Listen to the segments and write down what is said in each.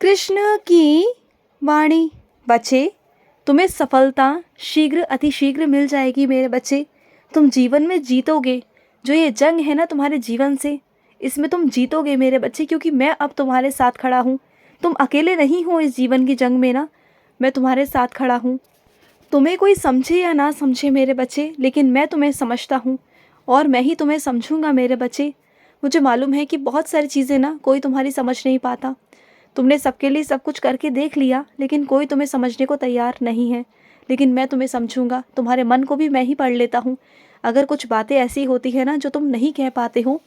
कृष्ण की वाणी। बच्चे, तुम्हें सफलता शीघ्र अतिशीघ्र मिल जाएगी मेरे बच्चे। तुम जीवन में जीतोगे। जो ये जंग है ना तुम्हारे जीवन से, इसमें तुम जीतोगे मेरे बच्चे, क्योंकि मैं अब तुम्हारे साथ खड़ा हूँ। तुम अकेले नहीं हो इस जीवन की जंग में ना, मैं तुम्हारे साथ खड़ा हूँ। तुम्हें कोई समझे या ना समझे मेरे बच्चे, लेकिन मैं तुम्हें समझता हूँ और मैं ही तुम्हें समझूंगा मेरे बच्चे। मुझे मालूम है कि बहुत सारी चीज़ें ना कोई तुम्हारी समझ नहीं पाता। तुमने सबके लिए सब कुछ करके देख लिया, लेकिन कोई तुम्हें समझने को तैयार नहीं है। लेकिन मैं तुम्हें समझूंगा। तुम्हारे मन को भी मैं ही पढ़ लेता हूँ। अगर कुछ बातें ऐसी होती है ना जो तुम नहीं कह पाते हो,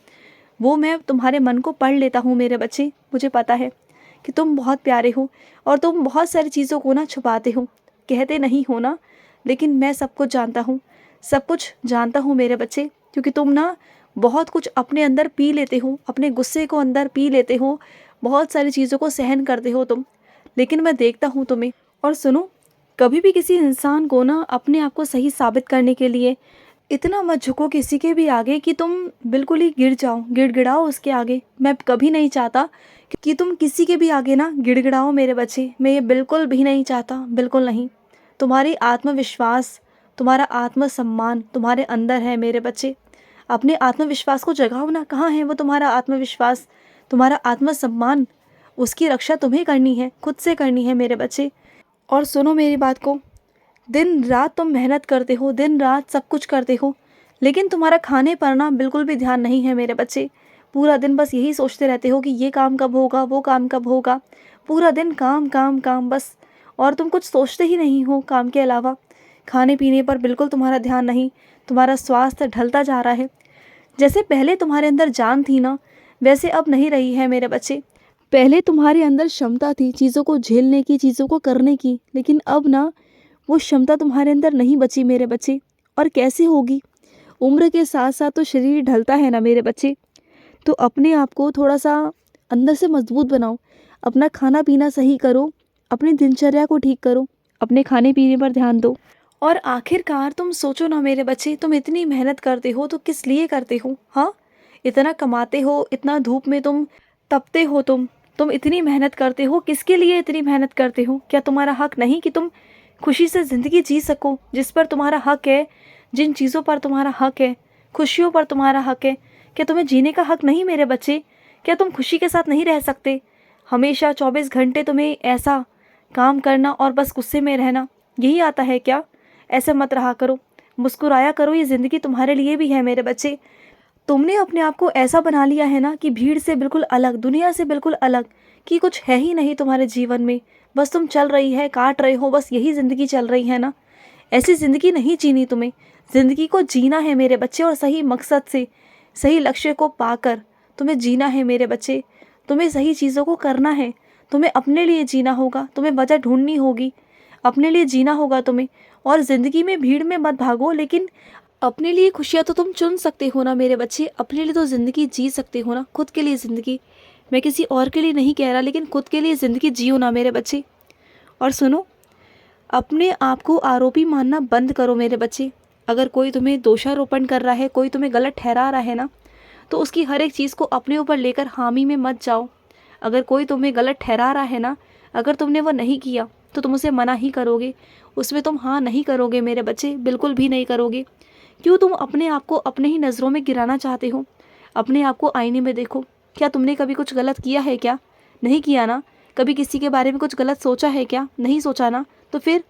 वो मैं तुम्हारे मन को पढ़ लेता हूँ मेरे बच्चे। मुझे पता है कि तुम बहुत प्यारे हो और तुम बहुत सारी चीज़ों को ना छुपाते हो, कहते नहीं हो ना, लेकिन मैं सब कुछ जानता हूँ। सब कुछ जानता हूँ मेरे बच्चे, क्योंकि तुम ना बहुत कुछ अपने अंदर पी लेते हो, अपने गुस्से को अंदर पी लेते हो, बहुत सारी चीज़ों को सहन करते हो तुम। लेकिन मैं देखता हूँ तुम्हें। और सुनो, कभी भी किसी इंसान को ना अपने आप को सही साबित करने के लिए इतना मत झुको किसी के भी आगे कि तुम बिल्कुल ही गिर जाओ, गिड़गिड़ाओ उसके आगे। मैं कभी नहीं चाहता कि तुम किसी के भी आगे ना गिड़गिड़ाओ मेरे बच्चे। मैं ये बिल्कुल भी नहीं चाहता, बिल्कुल नहीं। तुम्हारी आत्मविश्वास, तुम्हारा आत्मसम्मान तुम्हारे अंदर है मेरे बच्चे। अपने आत्मविश्वास को जगाओ ना। कहाँ है वो तुम्हारा आत्मविश्वास, तुम्हारा आत्मसम्मान? उसकी रक्षा तुम्हें करनी है, खुद से करनी है मेरे बच्चे। और सुनो मेरी बात को, दिन रात तुम मेहनत करते हो, दिन रात सब कुछ करते हो, लेकिन तुम्हारा खाने पर ना बिल्कुल भी ध्यान नहीं है मेरे बच्चे। पूरा दिन बस यही सोचते रहते हो कि ये काम कब होगा, वो काम कब होगा। पूरा दिन काम काम काम बस, और तुम कुछ सोचते ही नहीं हो काम के अलावा। खाने पीने पर बिल्कुल तुम्हारा ध्यान नहीं। तुम्हारा स्वास्थ्य ढलता जा रहा है। जैसे पहले तुम्हारे अंदर जान थी ना, वैसे अब नहीं रही है मेरे बच्चे। पहले तुम्हारे अंदर क्षमता थी चीज़ों को झेलने की, चीज़ों को करने की, लेकिन अब ना वो क्षमता तुम्हारे अंदर नहीं बची मेरे बच्चे। और कैसे होगी? उम्र के साथ साथ तो शरीर ढलता है ना मेरे बच्चे। तो अपने आप को थोड़ा सा अंदर से मजबूत बनाओ। अपना खाना पीना सही करो, अपनी दिनचर्या को ठीक करो, अपने खाने पीने पर ध्यान दो। और आखिरकार तुम सोचो ना मेरे बच्चे, तुम इतनी मेहनत करते हो तो किस लिए करते हो? हाँ, इतना कमाते हो, इतना धूप में तुम तपते हो, तुम इतनी मेहनत करते हो, किसके लिए इतनी मेहनत करते हो? क्या तुम्हारा हक नहीं कि तुम खुशी से ज़िंदगी जी सको? जिस पर तुम्हारा हक है, जिन चीज़ों पर तुम्हारा हक है, खुशियों पर तुम्हारा हक है, क्या तुम्हें जीने का हक नहीं मेरे बच्चे? क्या तुम खुशी के साथ नहीं रह सकते? हमेशा 24 घंटे तुम्हें ऐसा काम करना और बस गुस्से में रहना, यही आता है क्या? ऐसे मत रहा करो, मुस्कुराया करो। ये ज़िंदगी तुम्हारे लिए भी है मेरे बच्चे। तुमने अपने आप को ऐसा बना लिया है ना कि भीड़ से बिल्कुल अलग, दुनिया से बिल्कुल अलग, कि कुछ है ही नहीं तुम्हारे जीवन में। बस तुम चल रही है, काट रहे हो, बस यही ज़िंदगी चल रही है ना। ऐसी ज़िंदगी नहीं जीनी तुम्हें। ज़िंदगी को जीना है मेरे बच्चे, और सही मकसद से, सही लक्ष्य को पाकर तुम्हें जीना है मेरे बच्चे। तुम्हें सही चीज़ों को करना है। तुम्हें अपने लिए जीना होगा, तुम्हें वजह ढूंढनी होगी, अपने लिए जीना होगा तुम्हें। और ज़िंदगी में भीड़ में मत भागो, लेकिन अपने लिए खुशियाँ तो तुम चुन सकते हो ना मेरे बच्चे। अपने लिए तो ज़िंदगी जी सकते हो ना, खुद के लिए ज़िंदगी। मैं किसी और के लिए नहीं कह रहा, लेकिन खुद के लिए ज़िंदगी जियो ना मेरे बच्चे। और सुनो, अपने आप को आरोपी मानना बंद करो मेरे बच्चे। अगर कोई तुम्हें दोषारोपण कर रहा है, कोई तुम्हें गलत ठहरा रहा है ना, तो उसकी हर एक चीज़ को अपने ऊपर लेकर हामी में मत जाओ। अगर कोई तुम्हें गलत ठहरा रहा है ना, अगर तुमने वो नहीं किया तो तुम उसे मना ही करोगे, उसमें तुम हाँ नहीं करोगे मेरे बच्चे, बिल्कुल भी नहीं करोगे। क्यों तुम अपने आप को अपने ही नज़रों में गिराना चाहते हो? अपने आप को आईने में देखो। क्या तुमने कभी कुछ गलत किया है क्या? नहीं किया ना। कभी किसी के बारे में कुछ गलत सोचा है क्या? नहीं सोचा ना। तो फिर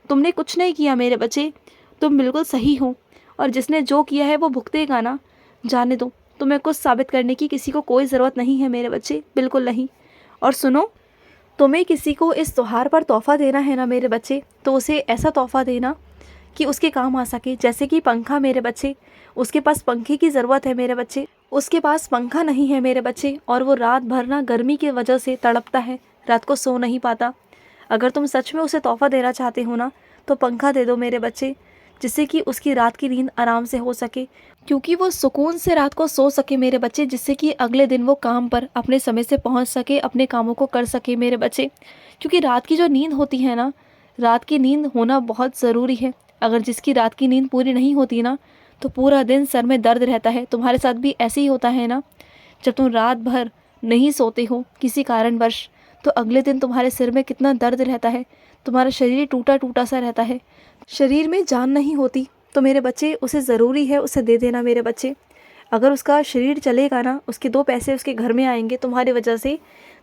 तुमने कुछ नहीं किया मेरे बच्चे, तुम बिल्कुल सही हो। और जिसने जो किया है वो भुगतेगा ना। जाने दो, तुम्हें कुछ साबित करने की किसी को कोई ज़रूरत नहीं है मेरे बच्चे, बिल्कुल नहीं। और सुनो, तुम्हें किसी को इस त्योहार पर तोहफ़ा देना है ना मेरे बच्चे, तो उसे ऐसा तोहफ़ा देना कि उसके काम आ सके। जैसे कि पंखा मेरे बच्चे, उसके पास पंखे की ज़रूरत है मेरे बच्चे, उसके पास पंखा नहीं है मेरे बच्चे, और वो रात भर ना गर्मी की वजह से तड़पता है, रात को सो नहीं पाता। अगर तुम सच में उसे तोहफ़ा देना चाहते हो ना, तो पंखा दे दो मेरे बच्चे, जिससे कि उसकी रात की नींद आराम से हो सके, क्योंकि वो सुकून से रात को सो सके मेरे बच्चे, जिससे कि अगले दिन वो काम पर अपने समय से पहुंच सके, अपने कामों को कर सके मेरे बच्चे। क्योंकि रात की जो नींद होती है ना, रात की नींद होना बहुत ज़रूरी है। अगर जिसकी रात की नींद पूरी नहीं होती ना, तो पूरा दिन सर में दर्द रहता है। तुम्हारे साथ भी ऐसे ही होता है ना? जब तुम रात भर नहीं सोते हो किसी कारणवश, तो अगले दिन तुम्हारे सिर में कितना दर्द रहता है, तुम्हारा शरीर टूटा टूटा सा रहता है, शरीर में जान नहीं होती। तो मेरे बच्चे, उसे ज़रूरी है उसे दे देना मेरे बच्चे। अगर उसका शरीर चलेगा ना, उसके 2 पैसे उसके घर में आएंगे तुम्हारी वजह से,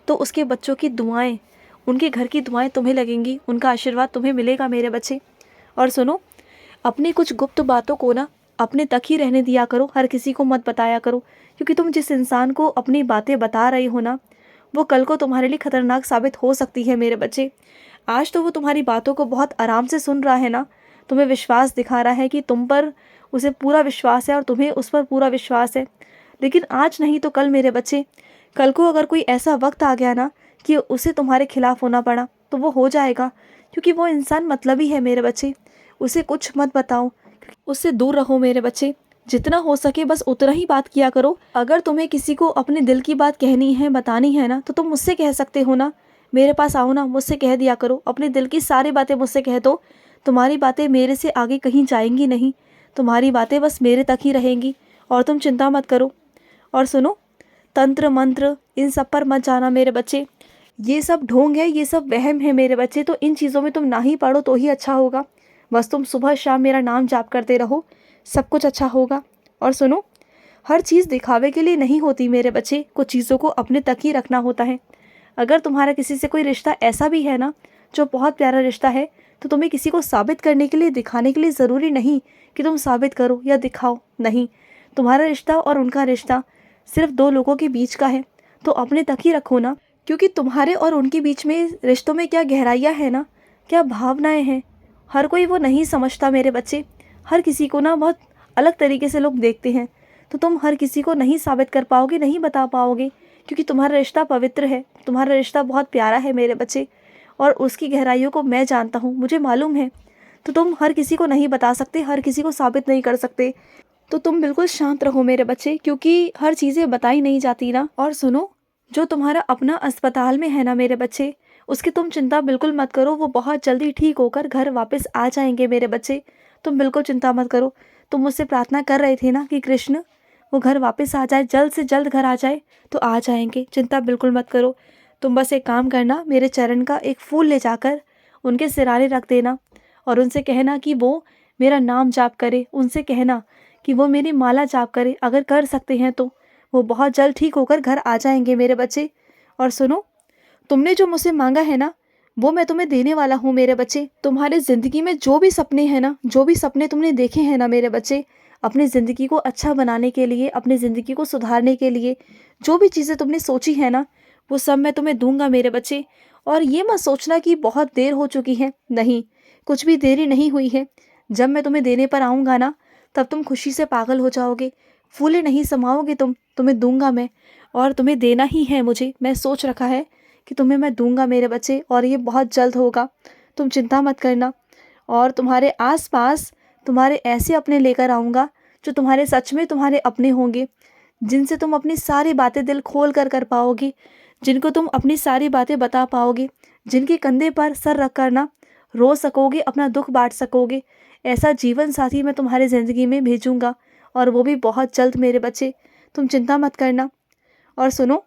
तो उसके बच्चों की दुआएं, उनके घर की दुआएं तुम्हें लगेंगी, उनका आशीर्वाद तुम्हें मिलेगा मेरे बच्चे। और सुनो, अपनी कुछ गुप्त बातों को ना अपने तक ही रहने दिया करो, हर किसी को मत बताया करो, क्योंकि तुम जिस इंसान को अपनी बातें बता रहे हो ना, वो कल को तुम्हारे लिए खतरनाक साबित हो सकती है मेरे बच्चे। आज तो वो तुम्हारी बातों को बहुत आराम से सुन रहा है ना, तुम्हें विश्वास दिखा रहा है कि तुम पर उसे पूरा विश्वास है और तुम्हें उस पर पूरा विश्वास है। लेकिन आज नहीं तो कल मेरे बच्चे, कल को अगर कोई ऐसा वक्त आ गया ना कि उसे तुम्हारे खिलाफ होना पड़ा, तो वो हो जाएगा, क्योंकि वो इंसान मतलबी है मेरे बच्चे। उसे कुछ मत बताओ, उससे दूर रहो मेरे बच्चे। जितना हो सके बस उतना ही बात किया करो। अगर तुम्हें किसी को अपने दिल की बात कहनी है, बतानी है ना, तो तुम मुझसे कह सकते हो ना, मेरे पास आओ ना, मुझसे कह दिया करो। अपने दिल की सारी बातें मुझसे कह दो। तुम्हारी बातें मेरे से आगे कहीं जाएंगी नहीं, तुम्हारी बातें बस मेरे तक ही रहेंगी, और तुम चिंता मत करो। और सुनो, तंत्र मंत्र इन सब पर मत जाना मेरे बच्चे, ये सब ढोंग है, ये सब वहम है मेरे बच्चे। तो इन चीज़ों में तुम ना ही पढ़ो तो ही अच्छा होगा। बस तुम सुबह शाम मेरा नाम जाप करते रहो, सब कुछ अच्छा होगा। और सुनो, हर चीज़ दिखावे के लिए नहीं होती मेरे बच्चे, कुछ चीज़ों को अपने तक ही रखना होता है। अगर तुम्हारा किसी से कोई रिश्ता ऐसा भी है ना जो बहुत प्यारा रिश्ता है, तो तुम्हें किसी को साबित करने के लिए, दिखाने के लिए ज़रूरी नहीं कि तुम साबित करो या दिखाओ। नहीं, तुम्हारा रिश्ता और उनका रिश्ता सिर्फ 2 लोगों के बीच का है, तो अपने तक ही रखो ना। क्योंकि तुम्हारे और उनके बीच में रिश्तों में क्या गहराइयाँ हैं ना, क्या भावनाएं हैं, हर कोई वो नहीं समझता मेरे बच्चे। हर किसी को ना बहुत अलग तरीके से लोग देखते हैं, तो तुम हर किसी को नहीं साबित कर पाओगे, नहीं बता पाओगे, क्योंकि तुम्हारा रिश्ता पवित्र है, तुम्हारा रिश्ता बहुत प्यारा है मेरे बच्चे, और उसकी गहराइयों को मैं जानता हूँ, मुझे मालूम है। तो तुम हर किसी को नहीं बता सकते, हर किसी को साबित नहीं कर सकते। तो तुम बिल्कुल शांत रहो मेरे बच्चे, क्योंकि हर चीज़ें बताई नहीं जाती ना। और सुनो, जो तुम्हारा अपना अस्पताल में है ना मेरे बच्चे, उसकी तुम चिंता बिल्कुल मत करो, वो बहुत जल्दी ठीक होकर घर वापस आ जाएंगे मेरे बच्चे। तुम बिल्कुल चिंता मत करो। तुम मुझसे प्रार्थना कर रहे थे ना कि कृष्ण वो घर वापस आ जाए, जल्द से जल्द घर आ जाए, तो आ जाएंगे, चिंता बिल्कुल मत करो। तुम बस एक काम करना, मेरे चरण का एक फूल ले जाकर उनके सिराने रख देना, और उनसे कहना कि वो मेरा नाम जाप करे, उनसे कहना कि वो मेरी माला जाप करे। अगर कर सकते हैं तो वो बहुत जल्द ठीक होकर घर आ जाएंगे मेरे बच्चे। और सुनो, तुमने जो मुझसे मांगा है ना, वो मैं तुम्हें देने वाला हूँ मेरे बच्चे। तुम्हारे ज़िंदगी में जो भी सपने हैं ना, जो भी सपने तुमने देखे हैं ना मेरे बच्चे, अपनी ज़िंदगी को अच्छा बनाने के लिए, अपनी ज़िंदगी को सुधारने के लिए, जो भी चीज़ें तुमने सोची है ना, वो सब मैं तुम्हें दूंगा मेरे बच्चे। और ये मत सोचना कि बहुत देर हो चुकी है, नहीं, कुछ भी देरी नहीं हुई है। जब मैं तुम्हें देने पर आऊँगा ना, तब तुम खुशी से पागल हो जाओगे, फूले नहीं समाओगे तुम, तुम्हें दूंगा मैं, और तुम्हें देना ही है मुझे। मैं सोच रखा है कि तुम्हें मैं दूंगा मेरे बच्चे, और ये बहुत जल्द होगा, तुम चिंता मत करना। और तुम्हारे आसपास तुम्हारे ऐसे अपने लेकर आऊँगा जो तुम्हारे सच में तुम्हारे अपने होंगे, जिनसे तुम अपनी सारी बातें दिल खोल कर पाओगे, जिनको तुम अपनी सारी बातें बता पाओगे, जिनके कंधे पर सर रख कर ना रो सकोगे, अपना दुख बांट सकोगे। ऐसा जीवन साथी मैं तुम्हारी ज़िंदगी में भेजूँगा, और वो भी बहुत जल्द मेरे बच्चे, तुम चिंता मत करना। और सुनो,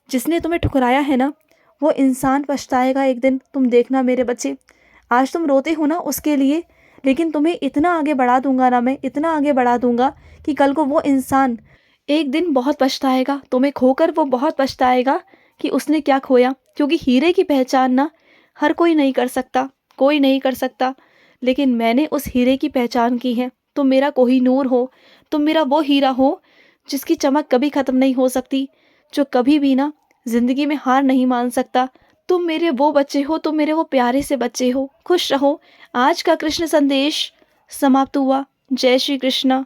जिसने तुम्हें ठुकराया है ना, वो इंसान पछताएगा एक दिन, तुम देखना मेरे बच्चे। आज तुम रोते हो ना उसके लिए, लेकिन तुम्हें इतना आगे बढ़ा दूंगा ना मैं, इतना आगे बढ़ा दूंगा कि कल को वो इंसान एक दिन बहुत पछताएगा, तुम्हें खोकर वो बहुत पछताएगा कि उसने क्या खोया। क्योंकि हीरे की पहचान ना हर कोई नहीं कर सकता, कोई नहीं कर सकता, लेकिन मैंने उस हीरे की पहचान की है। तुम मेरा कोहिनूर हो, तुम मेरा वो हीरा हो जिसकी चमक कभी ख़त्म नहीं हो सकती, जो कभी भी ना ज़िंदगी में हार नहीं मान सकता। तुम मेरे वो बच्चे हो, तुम मेरे वो प्यारे से बच्चे हो। खुश रहो। आज का कृष्ण संदेश समाप्त हुआ। जय श्री कृष्णा।